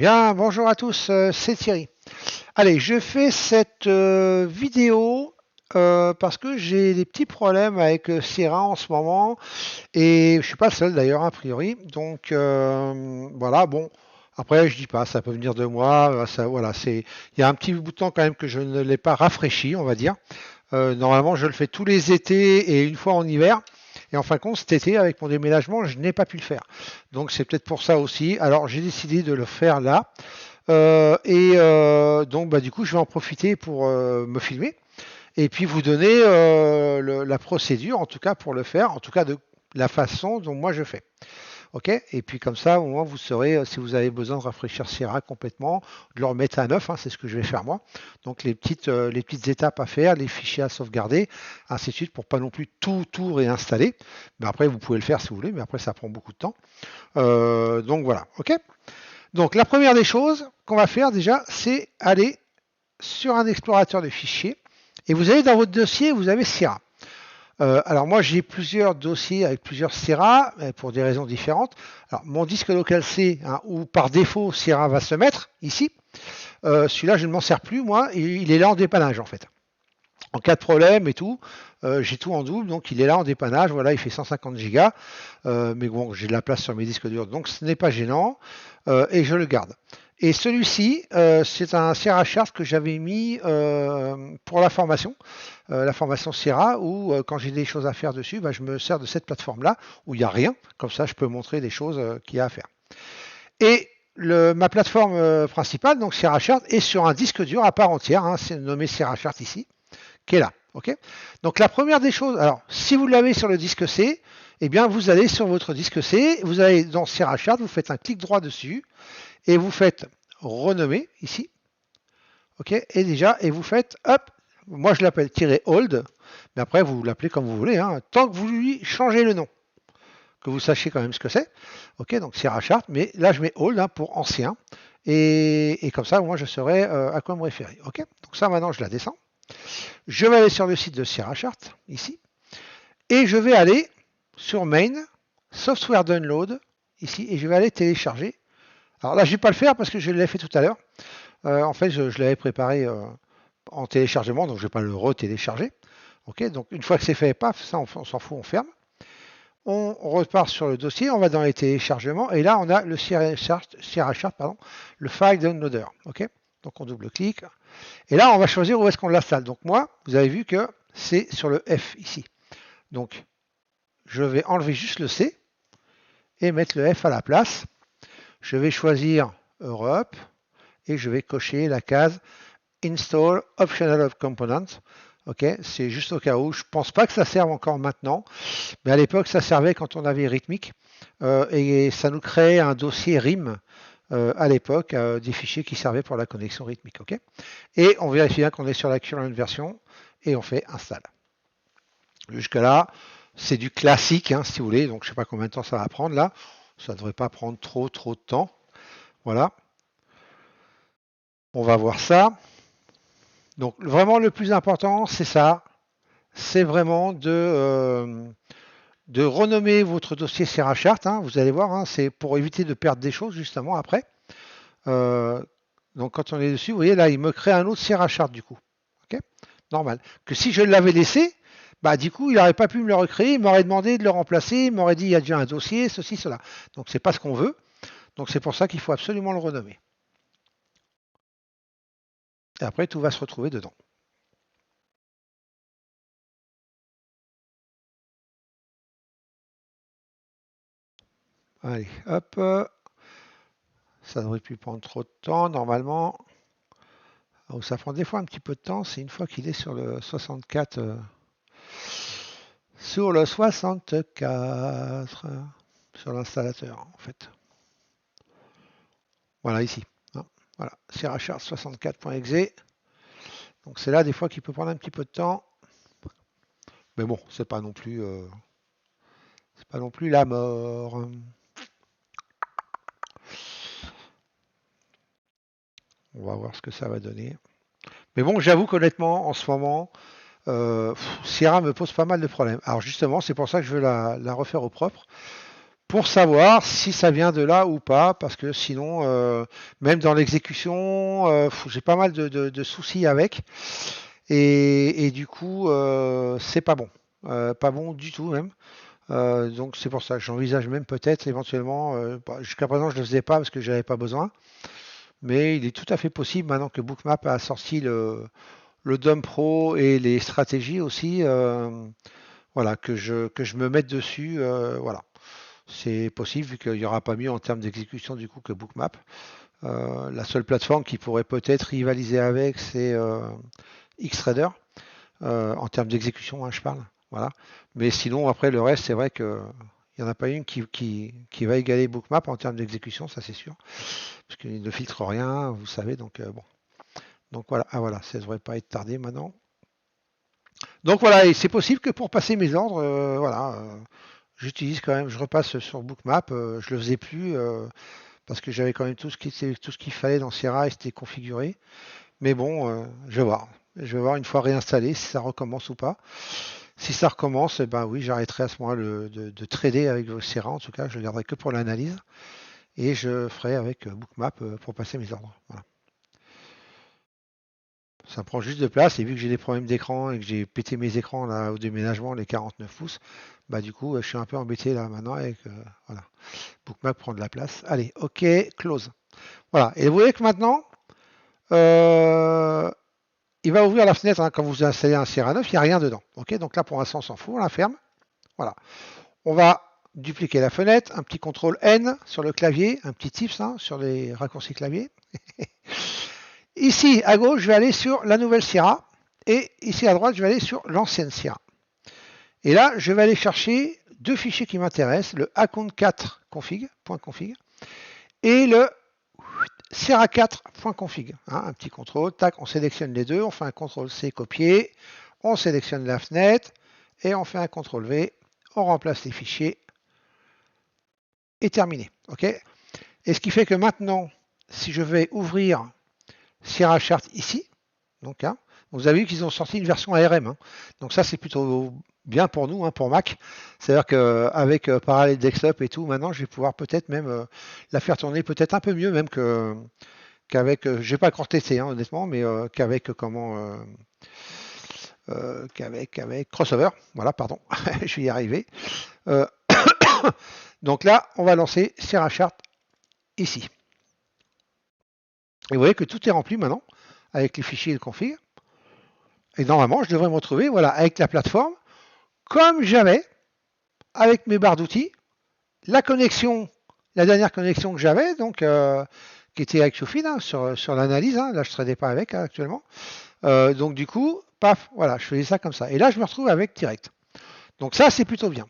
Bien, bonjour à tous, c'est Thierry. Allez, je fais cette vidéo parce que j'ai des petits problèmes avec Sierra en ce moment et je suis pas le seul d'ailleurs a priori. Donc voilà, bon, après je dis pas, ça peut venir de moi. Ça, voilà, il y a un petit bout de temps quand même que je ne l'ai pas rafraîchi, on va dire. Normalement, je le fais tous les étés et une fois en hiver. Et en fin de compte, cet été, avec mon déménagement, je n'ai pas pu le faire. Donc c'est peut-être pour ça aussi. Alors j'ai décidé de le faire là. Donc bah, du coup, je vais en profiter pour me filmer et puis vous donner la procédure, en tout cas pour le faire, en tout cas de la façon dont moi je fais. Ok. Et puis comme ça, au moins vous saurez si vous avez besoin de rafraîchir Sierra complètement, de le remettre à neuf, hein, c'est ce que je vais faire moi. Donc les petites étapes à faire, les fichiers à sauvegarder, ainsi de suite, pour pas non plus tout réinstaller. Mais après, vous pouvez le faire si vous voulez, mais après ça prend beaucoup de temps. Donc voilà, ok. Donc la première des choses qu'on va faire déjà, c'est aller sur un explorateur de fichiers. Et vous avez dans votre dossier, vous avez Sierra. Alors moi j'ai plusieurs dossiers avec plusieurs Sierra pour des raisons différentes. Alors mon disque local C, hein, où par défaut Sierra va se mettre ici, celui-là je ne m'en sers plus moi, il est là en dépannage en fait. En cas de problème et tout, j'ai tout en double, donc il est là en dépannage, voilà, il fait 150 gigas, mais bon, j'ai de la place sur mes disques durs, donc ce n'est pas gênant, et je le garde. Et celui-ci, c'est un Sierra Chart que j'avais mis pour la formation Sierra, où quand j'ai des choses à faire dessus, bah, je me sers de cette plateforme-là, où il n'y a rien, comme ça je peux montrer des choses qu'il y a à faire. Et ma plateforme principale, donc Sierra Chart, est sur un disque dur à part entière, hein, c'est nommé Sierra Chart ici, qui est là. Okay, donc la première des choses, alors si vous l'avez sur le disque C, eh bien vous allez sur votre disque C, vous allez dans Sierra Chart, vous faites un clic droit dessus et vous faites renommer ici. Ok, et déjà, et vous faites hop, moi je l'appelle "hold", mais après vous l'appelez comme vous voulez, hein, tant que vous lui changez le nom, que vous sachiez quand même ce que c'est. Ok, donc Sierra Chart, mais là je mets "hold" hein, pour ancien, et comme ça moi je saurai à quoi me référer. Ok, donc ça maintenant je la descends. Je vais aller sur le site de Sierra Chart, ici, et je vais aller sur Main, Software Download, ici, et je vais aller télécharger. Alors là, je ne vais pas le faire parce que je l'ai fait tout à l'heure. En fait, je l'avais préparé en téléchargement, donc je ne vais pas le retélécharger. Ok, donc une fois que c'est fait, paf, ça on s'en fout, on ferme. On repart sur le dossier, on va dans les téléchargements, et là on a le Sierra Chart, pardon, le file downloader. Ok, donc on double-clique. Et là, on va choisir où est-ce qu'on l'installe. Donc moi, vous avez vu que c'est sur le F ici. Donc, je vais enlever juste le C et mettre le F à la place. Je vais choisir Europe et je vais cocher la case Install Optional Component. Ok, c'est juste au cas où. Je ne pense pas que ça serve encore maintenant, mais à l'époque, ça servait quand on avait Rhythmic et ça nous créait un dossier RIM à l'époque, des fichiers qui servaient pour la connexion rythmique. Okay, et on vérifie bien qu'on est sur la current version et on fait install. Jusque là, c'est du classique, hein, si vous voulez. Donc je ne sais pas combien de temps ça va prendre là. Ça ne devrait pas prendre trop de temps. Voilà. On va voir ça. Donc vraiment le plus important, c'est ça. C'est vraiment de renommer votre dossier Sierra Chart. Hein, vous allez voir, hein, c'est pour éviter de perdre des choses justement après. Donc quand on est dessus, vous voyez là, il me crée un autre Sierra Chart du coup. Okay, normal. Que si je l'avais laissé, bah du coup, il n'aurait pas pu me le recréer, il m'aurait demandé de le remplacer, il m'aurait dit il y a déjà un dossier, ceci, cela. Donc c'est pas ce qu'on veut. Donc c'est pour ça qu'il faut absolument le renommer. Et après, tout va se retrouver dedans. Allez, hop. Ça devrait plus prendre trop de temps normalement. Alors, ça prend des fois un petit peu de temps, c'est une fois qu'il est sur le 64. Sur le 64. Sur l'installateur en fait. Voilà ici. Voilà, Sierra Chart 64.exe. Donc c'est là des fois qu'il peut prendre un petit peu de temps. Mais bon, c'est pas non plus la mort. On va voir ce que ça va donner. Mais bon, j'avoue qu'honnêtement, en ce moment, Sierra me pose pas mal de problèmes. Alors justement, c'est pour ça que je veux la refaire au propre. pour savoir si ça vient de là ou pas, parce que sinon, même dans l'exécution, j'ai pas mal de soucis avec, et du coup, c'est pas bon. Pas bon du tout même. Donc c'est pour ça, j'envisage même peut-être éventuellement, jusqu'à présent je ne le faisais pas parce que j'avais pas besoin, mais il est tout à fait possible maintenant que Bookmap a sorti le DOM Pro et les stratégies aussi, voilà, que je me mette dessus, voilà. C'est possible vu qu'il n'y aura pas mieux en termes d'exécution du coup que Bookmap. La seule plateforme qui pourrait peut-être rivaliser avec, c'est Xtrader, en termes d'exécution, hein, je parle. Voilà. Mais sinon, après, le reste, c'est vrai que il n'y en a pas une qui va égaler Bookmap en termes d'exécution, ça c'est sûr. Parce qu'il ne filtre rien, vous savez, donc bon. Donc voilà, ah voilà, ça ne devrait pas être tardé maintenant. Donc voilà, et c'est possible que pour passer mes ordres, voilà, j'utilise quand même, je repasse sur Bookmap, je le faisais plus parce que j'avais quand même tout ce qu'il fallait dans Sierra et c'était configuré. Mais bon, je vais voir. Je vais voir une fois réinstallé si ça recommence ou pas. Si ça recommence, eh ben oui, j'arrêterai à ce moment-là de trader avec Sierra. En tout cas, je ne garderai que pour l'analyse et je ferai avec Bookmap pour passer mes ordres. Voilà. Ça prend juste de place et vu que j'ai des problèmes d'écran et que j'ai pété mes écrans là au déménagement, les 49 pouces, bah du coup, je suis un peu embêté là maintenant avec voilà. Bookmap prend de la place. Allez, OK, close. Voilà. Et vous voyez que maintenant, euh, il va ouvrir la fenêtre hein, quand vous installez un Sierra 9, il n'y a rien dedans. OK, donc là pour l'instant, on s'en fout, on la ferme. Voilà. On va dupliquer la fenêtre, un petit contrôle N sur le clavier, un petit tips hein, sur les raccourcis clavier. Ici, à gauche, je vais aller sur la nouvelle Sierra. Et ici, à droite, je vais aller sur l'ancienne Sierra. Et là, je vais aller chercher deux fichiers qui m'intéressent, le account4config.config et le Sierra4.config. Hein, un petit contrôle, tac, on sélectionne les deux, on fait un contrôle C copier, on sélectionne la fenêtre et on fait un contrôle V, on remplace les fichiers et terminé. OK. Et ce qui fait que maintenant, si je vais ouvrir Sierra Chart ici, donc hein, vous avez vu qu'ils ont sorti une version ARM. Hein. Donc ça, c'est plutôt bien pour nous, hein, pour Mac. C'est-à-dire qu'avec Parallel Desktop et tout, maintenant, je vais pouvoir peut-être même la faire tourner peut-être un peu mieux même qu'avec, j'ai pas encore testé hein, honnêtement, mais qu'avec comment, qu'avec Crossover. Voilà, pardon, je vais y arriver. Euh, donc là, on va lancer Sierra Chart ici. Et vous voyez que tout est rempli maintenant avec les fichiers de config. Et normalement, je devrais me retrouver voilà, avec la plateforme comme j'avais avec mes barres d'outils, la connexion, la dernière connexion que j'avais, donc qui était avec Sophie hein, sur l'analyse. Hein, là, je ne tradais pas avec hein, actuellement. Donc du coup, paf, voilà, je faisais ça comme ça. Et là, je me retrouve avec direct. Donc ça, c'est plutôt bien.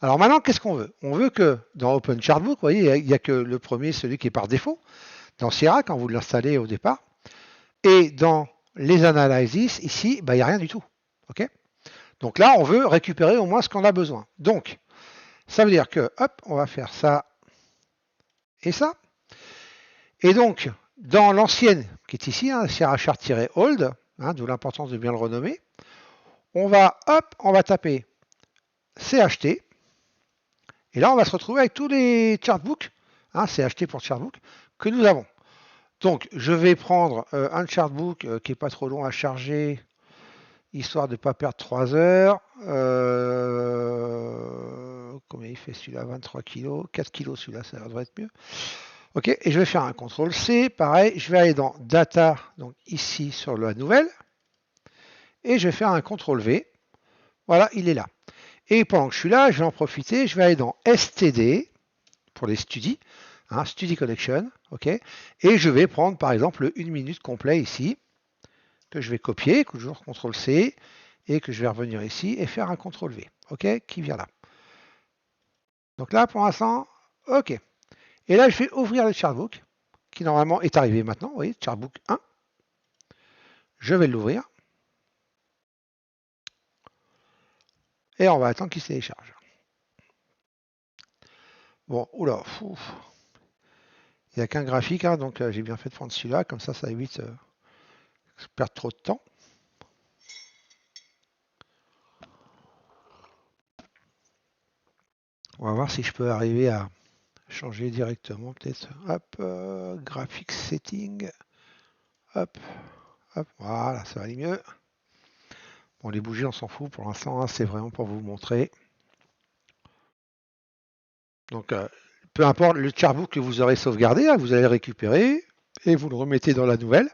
Alors maintenant, qu'est-ce qu'on veut? On veut que dans Open Chartbook, vous voyez, il n'y a que le premier, celui qui est par défaut, dans Sierra, quand vous l'installez au départ. Et dans les analyses, ici, bah, il n'y a rien du tout. OK? Donc là, on veut récupérer au moins ce qu'on a besoin. Donc, ça veut dire que, hop, on va faire ça et ça. Et donc, dans l'ancienne, qui est ici, hein, Sierra Chart-Hold, hein, d'où l'importance de bien le renommer, on va, hop, on va taper CHT. Et là, on va se retrouver avec tous les chartbooks, hein, CHT pour chartbook, que nous avons. Donc, je vais prendre un chartbook qui n'est pas trop long à charger, histoire de ne pas perdre 3 heures. Combien il fait celui-là? 23 kg, 4 kg celui-là, ça devrait être mieux. Ok, et je vais faire un contrôle C, pareil, je vais aller dans Data, donc ici sur la nouvelle, et je vais faire un contrôle V. Voilà, il est là. Et pendant que je suis là, je vais en profiter, je vais aller dans STD, pour les studies, hein, Study Collection, ok, et je vais prendre par exemple le 1 minute complet ici, que je vais copier, toujours CTRL C, et que je vais revenir ici et faire un CTRL V, ok, qui vient là. Donc là, pour l'instant, ok. Et là, je vais ouvrir le chartbook, qui normalement est arrivé maintenant, vous voyez, chartbook 1. Je vais l'ouvrir. Et on va attendre qu'il se télécharge. Bon, oula, il n'y a qu'un graphique, hein, donc j'ai bien fait de prendre celui-là, comme ça évite de perdre trop de temps. On va voir si je peux arriver à changer directement, peut-être. Hop, graphics setting. Hop, hop, voilà, ça va aller mieux. Bon, les bougies, on s'en fout pour l'instant, hein, c'est vraiment pour vous montrer. Donc, peu importe le chartbook que vous aurez sauvegardé, hein, vous allez le récupérer et vous le remettez dans la nouvelle.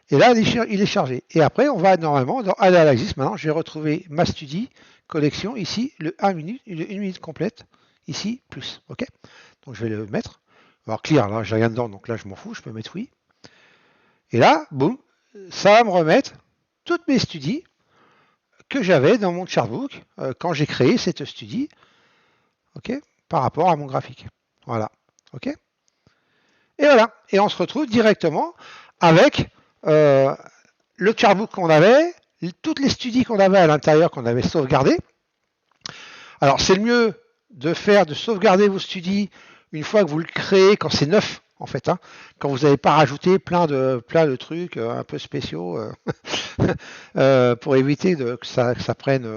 Et là, il est chargé. Et après, on va normalement dans Analysis. Maintenant, je vais retrouver ma Study collection ici, le 1 minute, une minute complète, ici, plus. OK? Donc, je vais le mettre. Alors, clear, là, j'ai rien dedans, donc là, je m'en fous, je peux mettre oui. Et là, boum, ça va me remettre toutes mes studies que j'avais dans mon chartbook quand j'ai créé cette studie, OK, par rapport à mon graphique. Voilà. OK? Et voilà. Et on se retrouve directement avec le chartbook qu'on avait, toutes les studies qu'on avait à l'intérieur, qu'on avait sauvegardées. Alors, c'est le mieux de sauvegarder vos studies une fois que vous le créez, quand c'est neuf, en fait, hein, quand vous n'avez pas rajouté plein de trucs un peu spéciaux pour éviter que ça prenne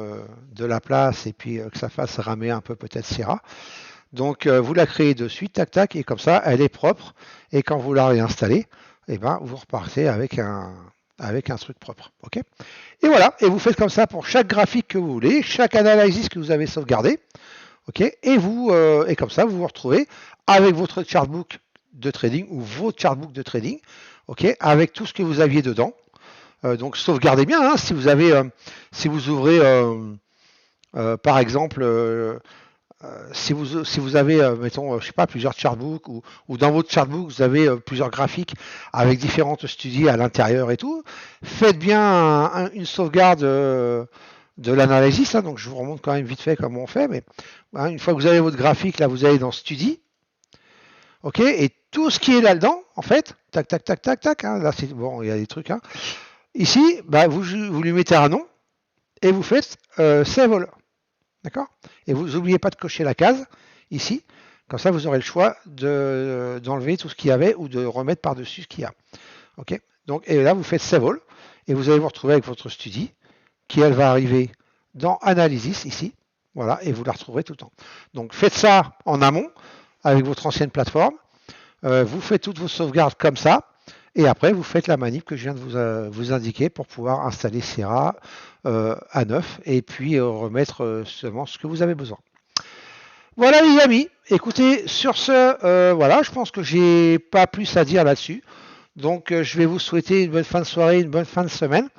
de la place et puis que ça fasse ramer un peu peut-être Sierra. Donc, vous la créez de suite, tac, tac, et comme ça, elle est propre. Et quand vous la réinstallez, eh ben, vous repartez avec un truc propre. OK? Et voilà, et vous faites comme ça pour chaque graphique que vous voulez, chaque analysis que vous avez sauvegardé. OK? Et comme ça, vous vous retrouvez avec votre chartbook de trading ou vos chartbooks de trading, OK? Avec tout ce que vous aviez dedans. Donc sauvegardez bien, hein, si vous avez, si vous ouvrez, par exemple, si vous avez, mettons, je sais pas, plusieurs chartbooks ou dans votre chartbook, vous avez plusieurs graphiques avec différentes studies à l'intérieur et tout, faites bien une sauvegarde de l'analysis. Hein, donc je vous remonte quand même vite fait comment on fait, mais hein, une fois que vous avez votre graphique, là vous allez dans Study, ok, et tout ce qui est là-dedans, en fait, tac, tac, tac, tac, tac, hein, là c'est bon, il y a des trucs, hein. Ici, bah, vous lui mettez un nom et vous faites Save All. D'accord? Et vous n'oubliez pas de cocher la case ici. Comme ça, vous aurez le choix d'enlever tout ce qu'il y avait ou de remettre par-dessus ce qu'il y a. OK? Donc, et là, vous faites Save All. Et vous allez vous retrouver avec votre Study qui, elle, va arriver dans Analysis ici. Voilà, et vous la retrouverez tout le temps. Donc, faites ça en amont avec votre ancienne plateforme. Vous faites toutes vos sauvegardes comme ça. Et après, vous faites la manip que je viens de vous indiquer pour pouvoir installer Sierra à neuf et puis remettre seulement ce que vous avez besoin. Voilà les amis, écoutez, sur ce, voilà, je pense que j'ai pas plus à dire là-dessus. Donc je vais vous souhaiter une bonne fin de soirée, une bonne fin de semaine.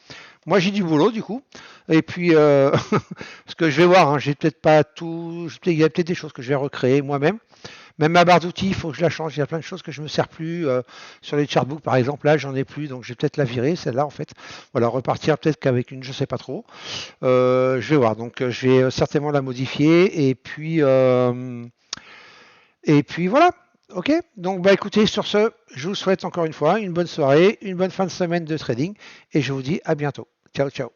Moi j'ai du boulot du coup. Et puis ce que je vais voir, hein, j'ai peut-être pas tout, il y a peut-être des choses que je vais recréer moi-même. Même ma barre d'outils, il faut que je la change. Il y a plein de choses que je ne me sers plus. Sur les chartbooks, par exemple, là, j'en ai plus. Donc, je vais peut-être la virer, celle-là, en fait. Voilà, repartir peut-être qu'avec une, je ne sais pas trop. Je vais voir. Donc, je vais certainement la modifier. Et puis voilà. OK? Donc, bah, écoutez, sur ce, je vous souhaite encore une fois une bonne soirée, une bonne fin de semaine de trading. Et je vous dis à bientôt. Ciao, ciao.